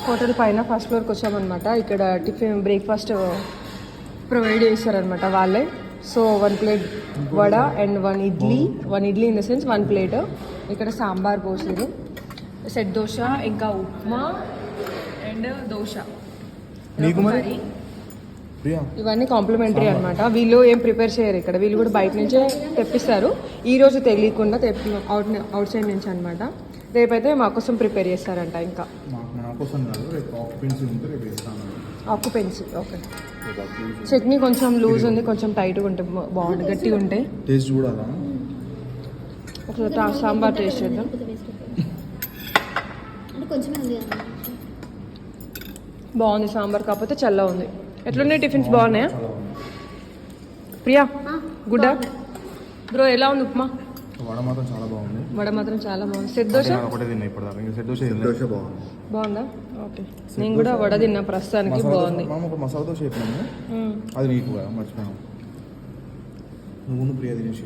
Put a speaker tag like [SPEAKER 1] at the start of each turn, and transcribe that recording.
[SPEAKER 1] Hotel పైన first ఫ్లోర్కి వచ్చామన్నమాట. ఇక్కడ టిఫిన్ బ్రేక్ఫాస్ట్ ప్రొవైడ్ చేస్తారనమాట వాళ్ళే. So 1 plate vada and 1 idli in the sense 1 plate. ఇక్కడ సాంబార్ పోసారు, సెట్ దోశ, ఇంకా ఉప్మా అండ్ దోశ, కర్రీ. ఇవన్నీ కాంప్లిమెంటరీ అనమాట. వీళ్ళు ఏం ప్రిపేర్ చేయరు ఇక్కడ, వీళ్ళు కూడా బయట నుంచే తెప్పిస్తారు. ఈ రోజు తెలియకుండా అవుట్ సైడ్ నుంచి అనమాట. రేపైతే మా కోసం ప్రిపేర్ చేస్తారంట. ఇంకా ఆక్యుపెన్సీ. ఓకే. చట్నీ కొంచెం లూజ్ ఉంది, కొంచెం టైట్గా ఉంటే బాగుంటుంది, గట్టిగా ఉంటాయి.
[SPEAKER 2] టేస్ట్ చూడాలా?
[SPEAKER 1] ఒకసారి సాంబార్ టేస్ట్ చేద్దాం. బాగుంది సాంబార్, కాకపోతే చల్ల ఉంది. ఎట్లున్నాయి టిఫిన్స్? బాగున్నాయా ప్రియా? గుడ్డా బ్రో, ఎలా ఉంది ఉప్మా?
[SPEAKER 2] వడ మాత్రం చాలా బాగుంది.
[SPEAKER 1] వడ మాత్రం చాలా బాగుంది. సెట్ దోశ బాగుందా? ఓకే, నేను కూడా వడ తిన్నా ప్రస్తుతానికి. బాగుంది.
[SPEAKER 2] మసాలా దోశ చెప్పినాము, అది నీకు మర్చిపోయాను. నువ్వు ప్రియా తినేసి